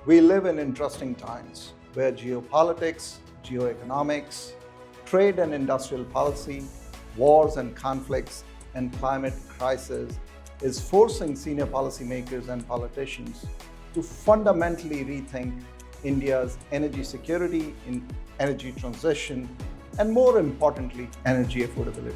We live in interesting times where geopolitics, geoeconomics, trade and industrial policy, wars and conflicts, and climate crisis is forcing senior policymakers and politicians to fundamentally rethink India's energy security, energy transition, and more importantly, energy affordability.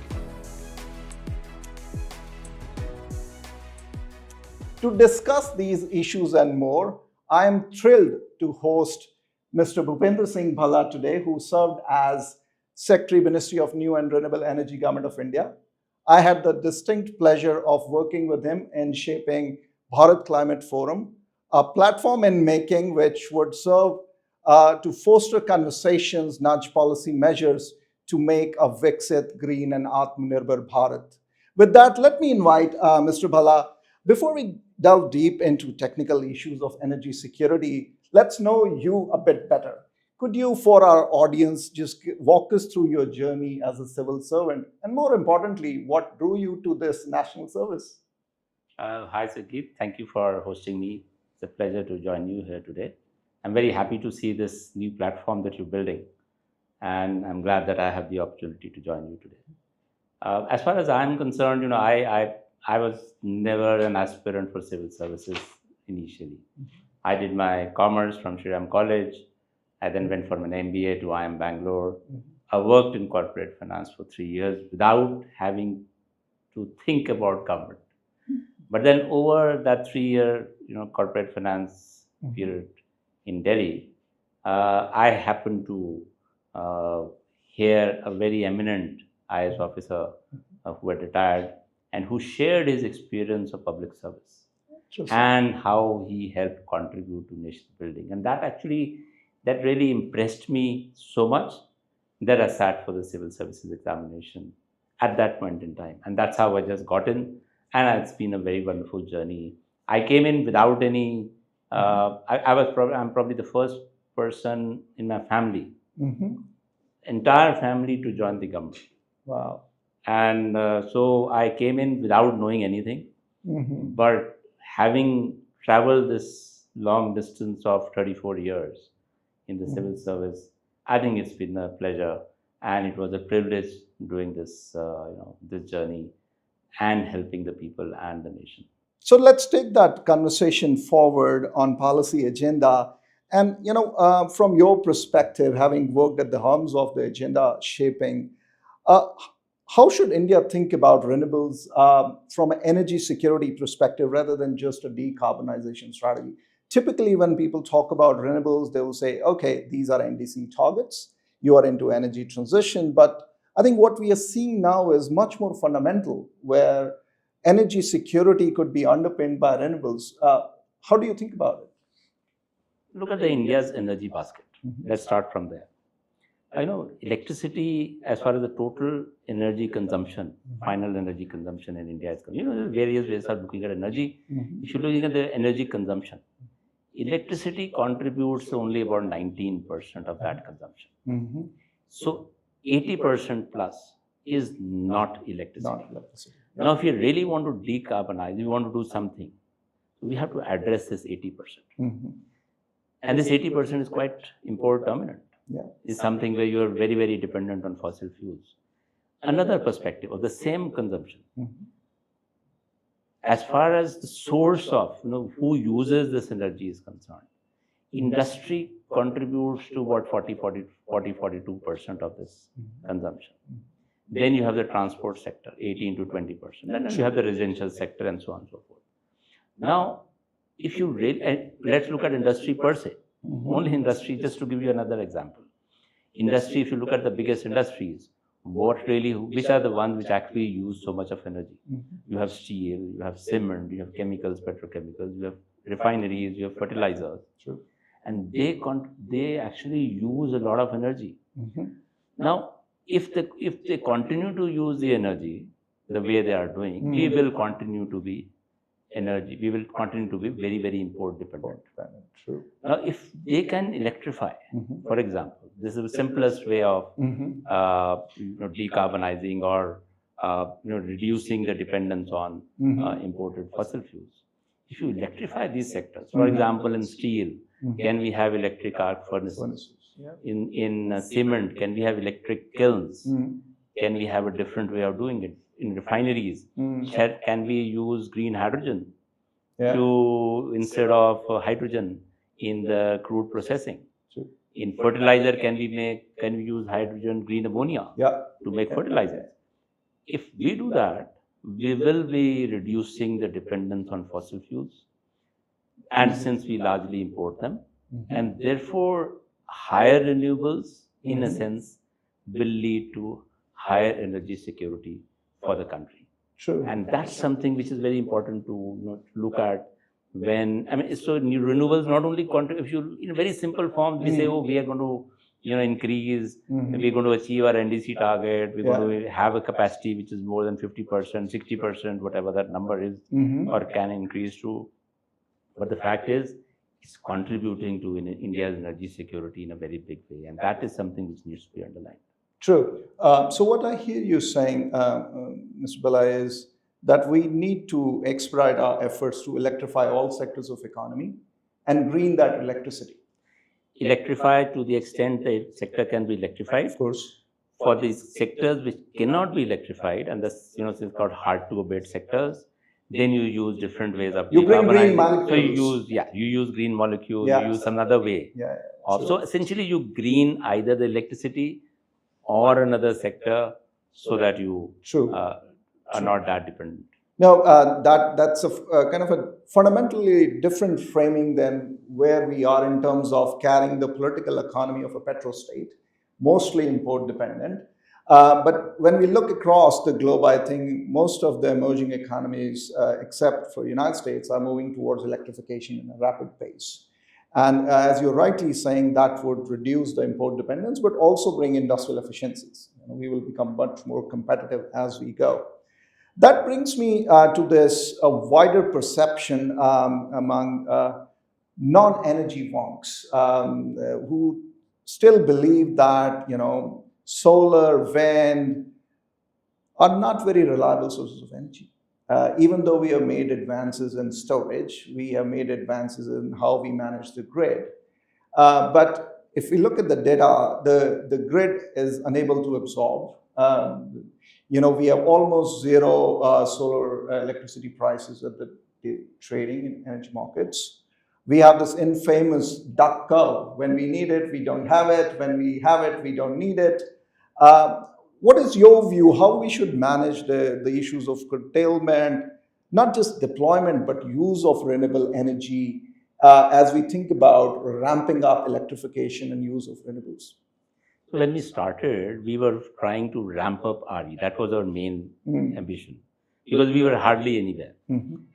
To discuss these issues and more, I am thrilled to host Mr. Bhupinder Bhalla today, who served as Secretary, Ministry of New and Renewable Energy, Government of India. I had the distinct pleasure of working with him in shaping Bharat Climate Forum, a platform in making which would serve to foster conversations, nudge policy measures to make a Viksit, green and Atmanirbhar Bharat. With that, let me invite Mr. Bhalla. Before we delve deep into technical issues of energy security, let's know you a bit better. Could you, for our audience, just walk us through your journey as a civil servant? And more importantly, what drew you to this national service? Hi, Jagjeet. Thank you for hosting me. It's a pleasure to join you here today. I'm very happy to see this new platform that you're building, and I'm glad that I have the opportunity to join you today. As far as I'm concerned, I was never an aspirant for civil services initially. I did my commerce from Shriram College. I then went for an MBA to IIM Bangalore. I worked in corporate finance for 3 years without having to think about government. But then over that 3-year, corporate finance period in Delhi, I happened to hear a very eminent IAS officer who had retired and who shared his experience of public service and how he helped contribute to nation building. And that really impressed me so much that I sat for the civil services examination at that point in time. And that's how I just got in. And it's been a very wonderful journey. I came in without any, I'm probably the first person in my family, entire family, to join the government. Wow. And so I came in without knowing anything, but having traveled this long distance of 34 years in the civil service, I think it's been a pleasure, and it was a privilege doing this, this journey and helping the people and the nation. So let's take that conversation forward on policy agenda. And from your perspective, having worked at the helms of the agenda shaping, how should India think about renewables from an energy security perspective rather than just a decarbonization strategy? Typically, when people talk about renewables, they will say, okay, these are NDC targets, you are into energy transition. But I think what we are seeing now is much more fundamental, where energy security could be underpinned by renewables. How do you think about it? Look at the India's energy basket. Let's start from there. I know electricity, as far as the total energy consumption, final energy consumption in India is concerned. There are various ways of looking at energy. If you're looking at the energy consumption, electricity contributes only about 19% of that consumption. So 80% plus is not electricity. Now, if you really want to decarbonize, you want to do something, we have to address this 80%. And this 80% is quite import dominant. Is something where you are very, very dependent on fossil fuels. Another perspective of the same consumption, as far as the source of who uses this energy is concerned, industry contributes to about 42% of this consumption. Then you have the transport sector, 18 to 20%. Then you have the residential sector and so on and so forth. Now, if you really, let's look at industry per se. Only industry, just to give you another example. Industry, if you look at the biggest industries, which are the ones which actually use so much of energy? You have steel, you have cement, you have chemicals, petrochemicals, you have refineries, you have fertilizers. And they actually use a lot of energy. Now, if they continue to use the energy the way they are doing, we will continue to be very, very import dependent. True. Now, if they can electrify, for example, this is the simplest way of decarbonizing or reducing the dependence on imported fossil fuels. if you electrify these sectors, for example, in steel, can we have electric arc furnaces? Yeah. In cement, can we have electric kilns? Can we have a different way of doing it? In refineries, can we use green hydrogen Yeah. to instead of hydrogen in the crude processing? True. In fertilizer, can we use hydrogen, green ammonia Yeah. to make fertilizer? If we do that, we will be reducing the dependence on fossil fuels. And since we largely import them, and therefore higher renewables, in a sense, will lead to higher energy security for the country. True. And that's something which is very important to look at when, I mean, so new renewables not only contribute, if you, in very simple form, we say, oh, we are going to, increase, we're going to achieve our NDC target, we're going to have a capacity which is more than 50%, 60%, whatever that number is, or can increase to. But the fact is, it's contributing to India's energy security in a very big way. And that is something which needs to be underlined. True. So what I hear you saying, Mr. Bhalla, is that we need to expedite our efforts to electrify all sectors of economy and green that electricity. Electrify to the extent the sector can be electrified. Of course. For these sectors which cannot be electrified, and this, it's called hard to abate sectors, then you use different ways of you bring green decarbonizing. molecules. So you use green molecules, you use some other way. So essentially you green either the electricity or another sector so that you are not that dependent. Now, that's a kind of a fundamentally different framing than where we are in terms of carrying the political economy of a petrostate, mostly import dependent. But when we look across the globe, I think most of the emerging economies, except for the United States, are moving towards electrification in a rapid pace. And as you're rightly saying, that would reduce the import dependence, but also bring industrial efficiencies. We will become much more competitive as we go. That brings me to this wider perception among non-energy wonks who still believe that, solar, wind are not very reliable sources of energy. Even though we have made advances in storage, we have made advances in how we manage the grid. But if we look at the data, the grid is unable to absorb. We have almost zero solar electricity prices at the trading in energy markets. We have this infamous duck curve. When we need it, we don't have it. When we have it, we don't need it. What is your view how we should manage the issues of curtailment, not just deployment, but use of renewable energy as we think about ramping up electrification and use of renewables? So when we started, we were trying to ramp up RE. That was our main ambition, because we were hardly anywhere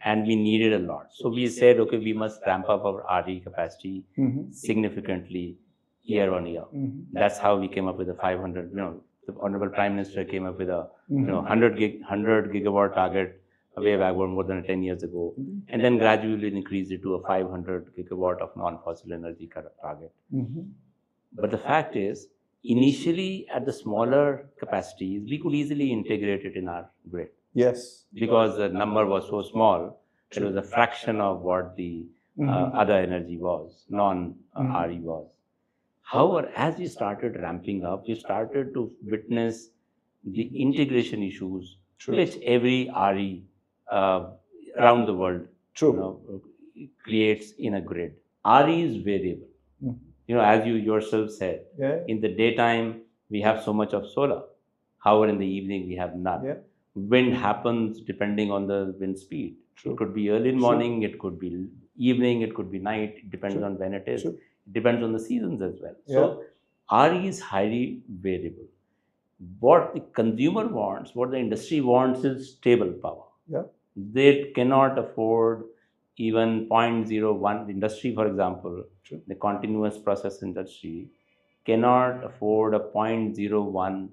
and we needed a lot. So we said, okay, we must ramp up our RE capacity significantly year on year. That's how we came up with the 500, the Honorable Prime Minister came up with a 100 gigawatt target way back more than 10 years ago, and then gradually increased it to a 500 gigawatt of non-fossil energy target. But the fact is, initially at the smaller capacities, we could easily integrate it in our grid. Yes. Because the number was so small, it was a fraction of what the other energy was, non-RE was. However, as we started ramping up, we started to witness the integration issues which every RE around the world creates in a grid. RE is variable. As you yourself said, in the daytime, we have so much of solar. However, in the evening, we have none. Wind happens depending on the wind speed. It could be early in the morning, it could be evening, it could be night. It depends on when it is. It depends on the seasons as well. So RE is highly variable. What the consumer wants, what the industry wants is stable power. They cannot afford even 0.01. The industry, for example, the continuous process industry cannot afford a 0.01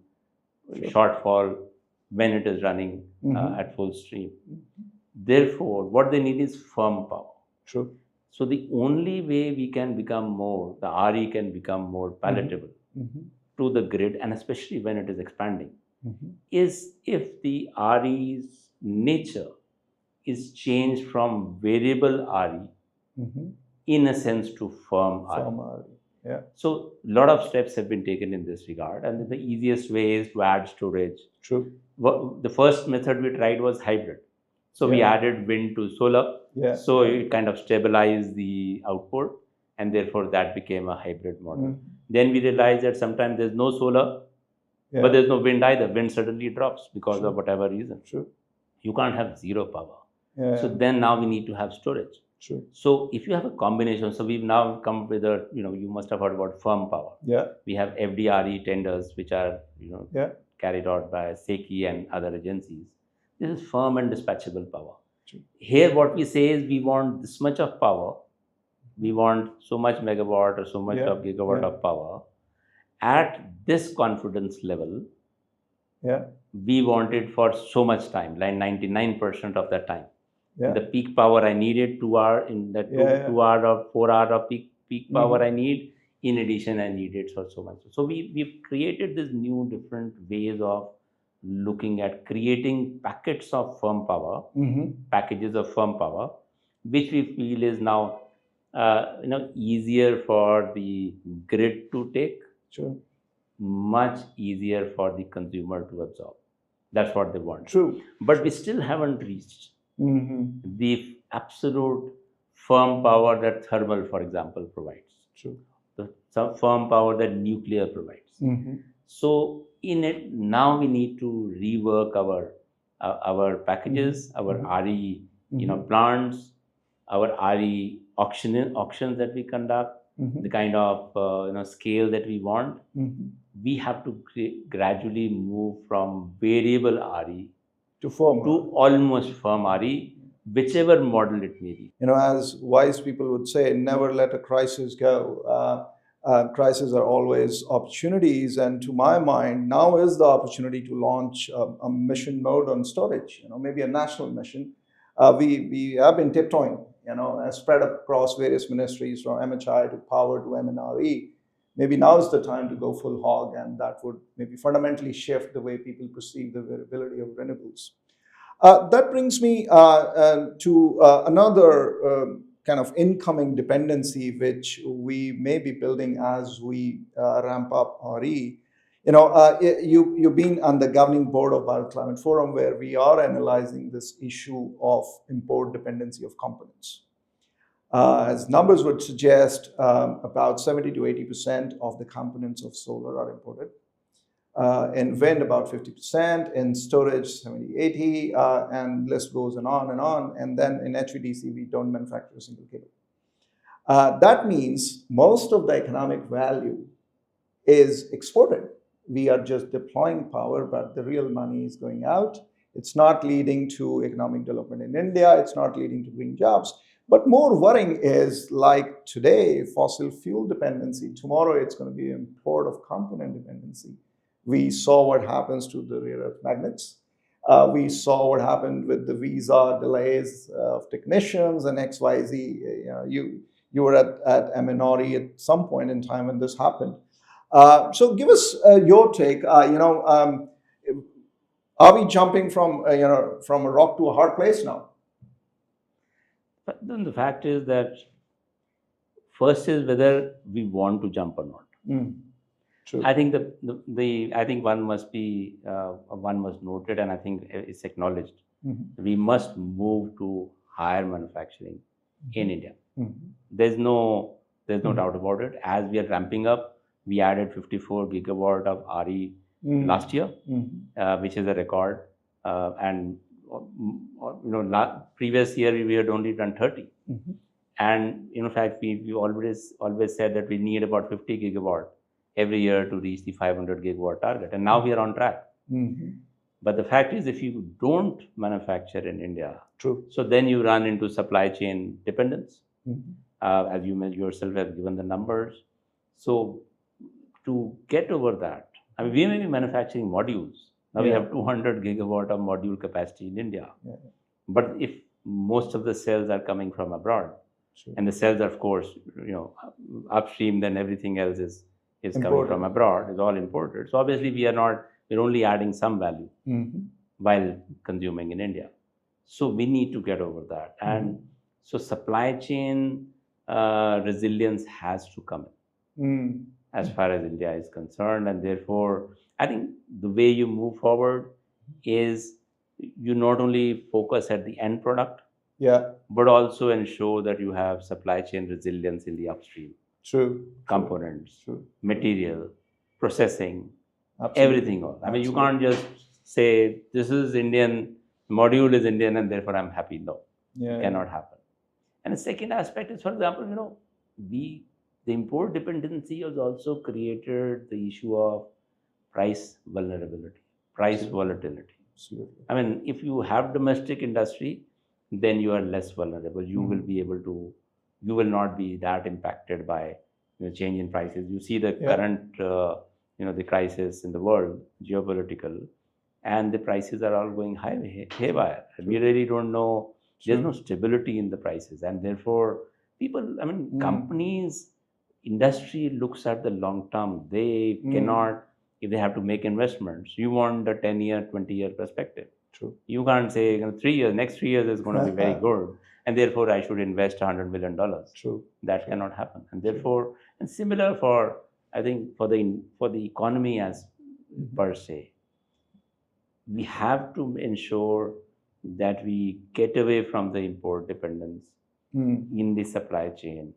shortfall when it is running at full stream. Therefore, what they need is firm power. So the only way we can become more, the RE can become more palatable to the grid, and especially when it is expanding, is if the RE's nature is changed from variable RE in a sense to firm RE. From RE. Yeah. So a lot of steps have been taken in this regard, and the easiest way is to add storage. True. The first method we tried was hybrid. So we added wind to solar. Yeah. So it kind of stabilized the output, and therefore that became a hybrid model. Then we realized that sometimes there's no solar, but there's no wind either. Wind suddenly drops because of whatever reason. True. You can't have zero power. Yeah. So then now we need to have storage. True. So if you have a combination, so we've now come up with a, you must have heard about firm power. Yeah. We have FDRE tenders, which are, carried out by SECI and other agencies. This is firm and dispatchable power. True. Here, what we say is we want this much of power. We want so much megawatt or so much of gigawatt of power. At this confidence level, we want it for so much time, like 99% of the time. The peak power I needed 2 hours in that 2 hour or 4 hour of peak power I need. In addition, I need it for so much. So we've created this new different ways of looking at creating packets of firm power, packages of firm power, which we feel is now easier for the grid to take, much easier for the consumer to absorb. That's what they want. True. But we still haven't reached the absolute firm power that thermal, for example, provides. True. Some firm power that nuclear provides. So in it, now we need to rework our packages, our RE plants, our RE auctions that we conduct, the kind of scale that we want. We have to gradually move from variable RE to firm, to almost firm RE, whichever model it may be. As wise people would say, never let a crisis go. Crises are always opportunities, and to my mind, now is the opportunity to launch a mission mode on storage. Maybe a national mission. We have been tiptoeing, spread across various ministries from MHI to power to MNRE. Maybe now is the time to go full hog, and that would maybe fundamentally shift the way people perceive the variability of renewables. That brings me to another kind of incoming dependency, which we may be building as we ramp up RE. You've been on the governing board of Bioclimate Forum, where we are analyzing this issue of import dependency of components. As numbers would suggest, about 70 to 80% of the components of solar are imported. In wind, about 50%, in storage, 70, 80, and list goes on and on. And then in HVDC, we don't manufacture a single cable. That means most of the economic value is exported. We are just deploying power, but the real money is going out. It's not leading to economic development in India. It's not leading to green jobs. But more worrying is, like today, fossil fuel dependency. Tomorrow, it's going to be import of component dependency. We saw what happens to the rare earth magnets. We saw what happened with the visa delays of technicians and XYZ. You were at MNRE at some point in time when this happened. So give us your take. Are we jumping from a rock to a hard place now? But then the fact is that first is whether we want to jump or not. True. I think I think one must note it, and I think it's acknowledged. We must move to higher manufacturing in India. There's no doubt about it. As we are ramping up, we added 54 gigawatt of RE last year, which is a record. And previous year we had only done 30. And in fact, we always said that we need about 50 gigawatt every year to reach the 500 gigawatt target. And now we are on track. But the fact is, if you don't manufacture in India, so then you run into supply chain dependence. As you yourself have given the numbers. So to get over that, I mean, we may be manufacturing modules. Now we have 200 gigawatt of module capacity in India. But if most of the cells are coming from abroad, and the cells are, of course, upstream, then everything else is coming from abroad, is all imported. So obviously we're only adding some value while consuming in India. So we need to get over that. And so supply chain resilience has to come in Mm. as far as India is concerned. And therefore, I think the way you move forward is you not only focus at the end product, Yeah, but also ensure that you have supply chain resilience in the upstream true. components, True. material, processing, Absolutely. everything else. I mean, you Absolutely. can't just say this is Indian, module is Indian, and therefore I'm happy. No, Yeah, it yeah. cannot happen. And the second aspect is, for example, we the import dependency has also created the issue of price vulnerability, price volatility. Absolutely. I mean, if you have domestic industry, then you are less vulnerable. You will be able to, you will not be that impacted by change in prices. You see the Yeah. current, the crisis in the world, geopolitical, and the prices are all going high, haywire. We really don't know. There's no stability in the prices, and therefore, people, I mean, companies, industry looks at the long term. They cannot, if they have to make investments, you want a 10-year, 20-year perspective. True. You can't say 3 years, next 3 years is going to be very good, and therefore I should invest $100 million. True. That cannot happen, and therefore, and similar for, I think, for the economy as per se, we have to ensure that we get away from the import dependence in the supply chain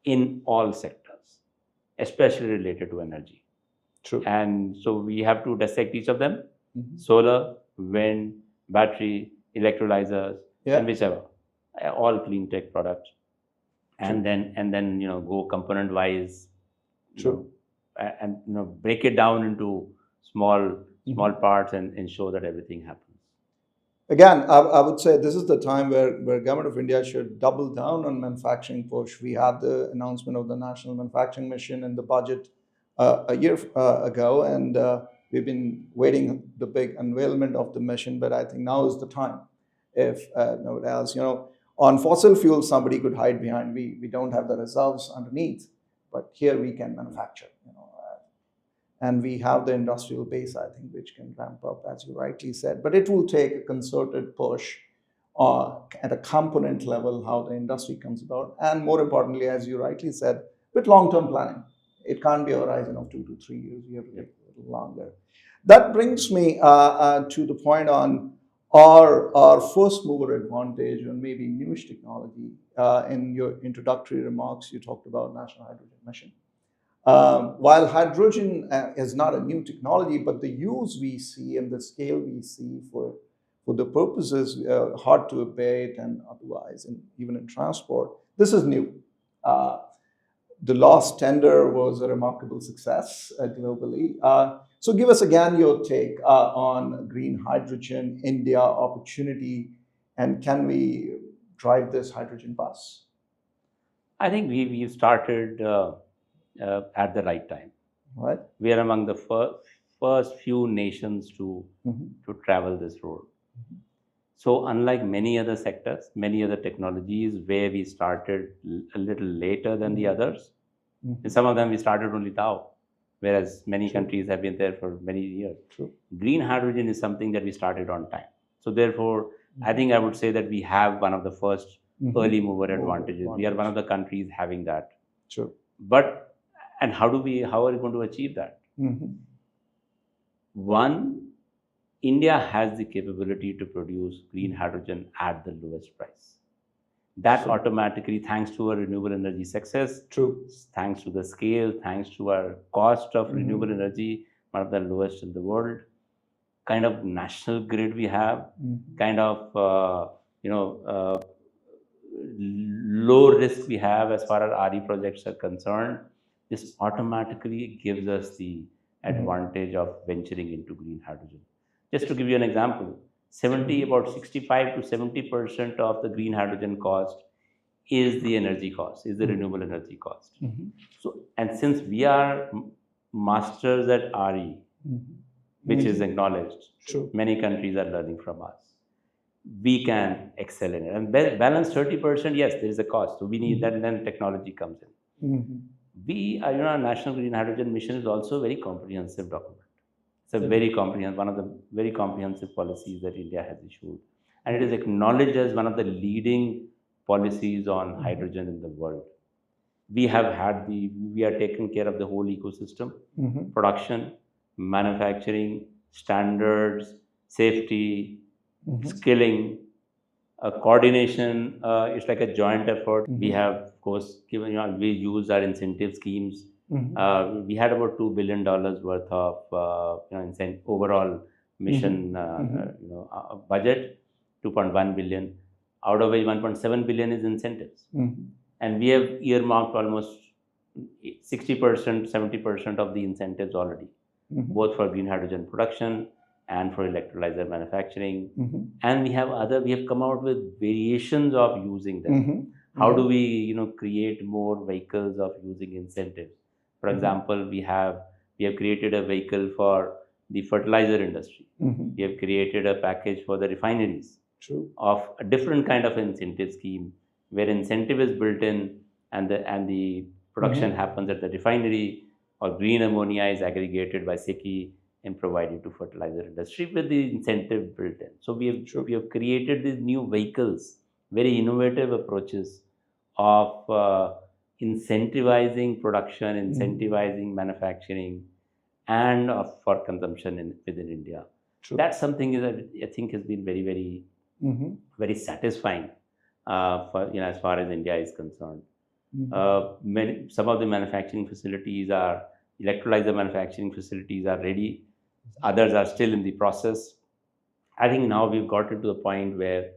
in all sectors, especially related to energy. True. And so we have to dissect each of them: solar, wind, battery, electrolyzers, Yeah. and whichever, all clean tech products. And then go component wise, True. and break it down into small parts and ensure that everything happens. Again, I would say this is the time where Government of India should double down on manufacturing push. We had the announcement of the National Manufacturing Mission in the budget a year ago, and we've been waiting the big unveilment of the mission. But I think now is the time. If nobody else, on fossil fuels, somebody could hide behind. We don't have the reserves underneath, but here we can manufacture. And we have the industrial base, I think, which can ramp up, as you rightly said. But it will take a concerted push at a component level, how the industry comes about. And more importantly, as you rightly said, with long-term planning. It can't be a horizon of 2 to 3 years. You have to take a little longer. That brings me to the point on our first mover advantage, or maybe newish technology. In your introductory remarks, you talked about National Hydrogen Mission. While hydrogen is not a new technology, but the use we see and the scale we see for the purposes hard to abate and otherwise, and even in transport, this is new. The last tender was a remarkable success globally. So give us again your take on green hydrogen, India opportunity, and can we drive this hydrogen bus? I think we've started at the right time. Right? We are among the first few nations to travel this road. So unlike many other sectors, many other technologies where we started a little later than the others, in some of them we started only now, whereas many countries have been there for many years. True. Green hydrogen is something that we started on time. So therefore, I think I would say that we have one of the first early mover advantages. We are one of the countries having that. True. But, and how are we going to achieve that? One, India has the capability to produce green hydrogen at the lowest price. That automatically, thanks to our renewable energy success, True. thanks to the scale, thanks to our cost of renewable energy, one of the lowest in the world, kind of national grid we have, kind of low risk we have as far as RE projects are concerned, this automatically gives us the advantage of venturing into green hydrogen. Just to give you an example, about 65 to 70% of the green hydrogen cost is the energy cost, is the renewable energy cost. So, and since we are masters at RE, which is acknowledged, many countries are learning from us. We can excel in it. And balance 30%, yes, there is a cost. So we need that, and then technology comes in. We, our National Green Hydrogen Mission is also a very comprehensive document. It's a very comprehensive, one of the very comprehensive policies that India has issued. and it is acknowledged as one of the leading policies on hydrogen in the world. We are taking care of the whole ecosystem, production, manufacturing, standards, safety, skilling, coordination. It's like a joint effort. We have, of course, we use our incentive schemes. We had about $2 billion worth of overall mission budget, 2.1 billion, out of which 1.7 billion is incentives. And we have earmarked almost 60%, 70% of the incentives already, both for green hydrogen production and for electrolyzer manufacturing. And we have come out with variations of using them. How do we, create more vehicles of using incentives? For example, we have created a vehicle for the fertilizer industry. We have created a package for the refineries. True. Of a different kind of incentive scheme, where incentive is built in, and the production happens at the refinery, or green ammonia is aggregated by SECI and provided to fertilizer industry with the incentive built in. So we have created these new vehicles, very innovative approaches of incentivizing production, incentivizing manufacturing, and for consumption within India. True. That's something that I think has been very, very, very satisfying for as far as India is concerned. Some of the manufacturing facilities electrolyzer manufacturing facilities are ready. Others are still in the process. I think now we've gotten to the point where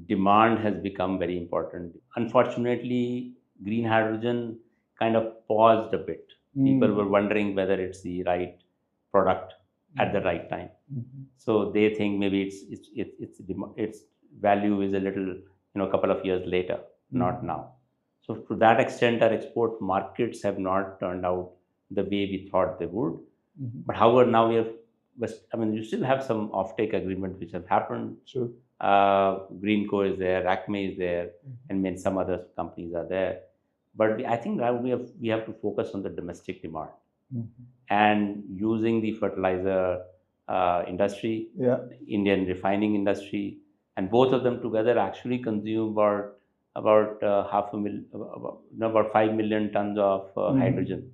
demand has become very important. Unfortunately, green hydrogen kind of paused a bit. People were wondering whether it's the right product at the right time. So they think maybe its value is a little, a couple of years later, not now. So to that extent, our export markets have not turned out the way we thought they would. But however, now you still have some offtake agreements which have happened. Sure. Greenco is there, Acme is there, and some other companies are there. But I think now we have to focus on the domestic demand and using the fertilizer industry, Indian refining industry, and both of them together actually consume about 5 million tons of hydrogen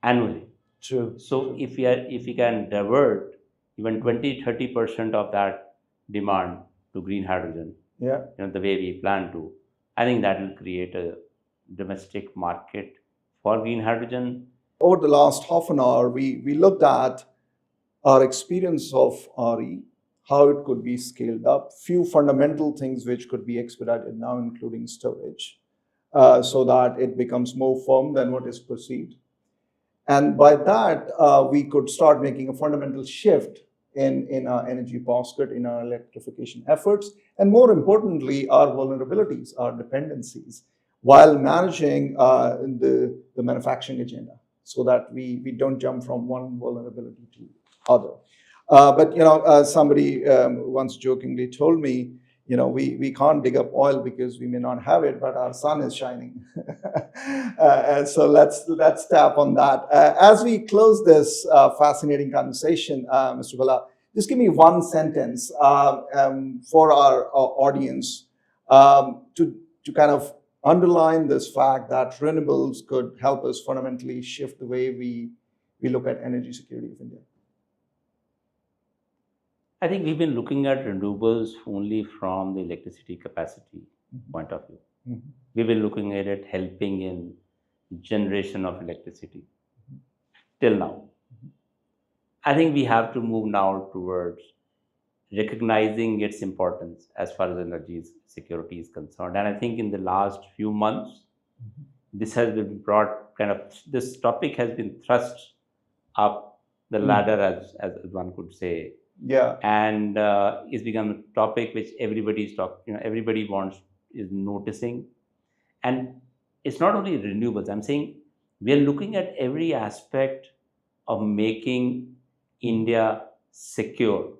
annually. True. So if we can divert even 20-30% of that demand to green hydrogen, the way we plan to, I think that will create a domestic market for green hydrogen. Over the last half an hour, we looked at our experience of RE, how it could be scaled up, few fundamental things which could be expedited now, including storage, so that it becomes more firm than what is perceived. And by that, we could start making a fundamental shift in our energy basket, in our electrification efforts, and more importantly, our vulnerabilities, our dependencies, while managing the manufacturing agenda, so that we don't jump from one vulnerability to other. But somebody once jokingly told me, we can't dig up oil because we may not have it, but our sun is shining. And so let's tap on that. As we close this fascinating conversation, Mr. Bhalla, just give me one sentence for our audience to kind of underline this fact that renewables could help us fundamentally shift the way we look at energy security of India. I think we've been looking at renewables only from the electricity capacity point of view. We've been looking at it helping in generation of electricity till now. I think we have to move now towards recognizing its importance as far as energy security is concerned. And I think in the last few months, this has been brought this topic has been thrust up the ladder, as one could say. Yeah. And it's become a topic which everybody's everybody is noticing. And it's not only renewables. I'm saying we are looking at every aspect of making India secure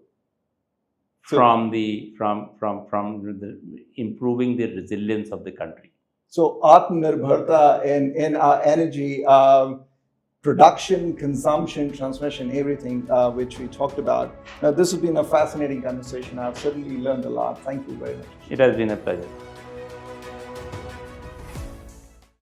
from improving the resilience of the country. So Atmanirbharta in our energy, production, consumption, transmission, everything which we talked about. This has been a fascinating conversation. I've certainly learned a lot. Thank you very much. It has been a pleasure.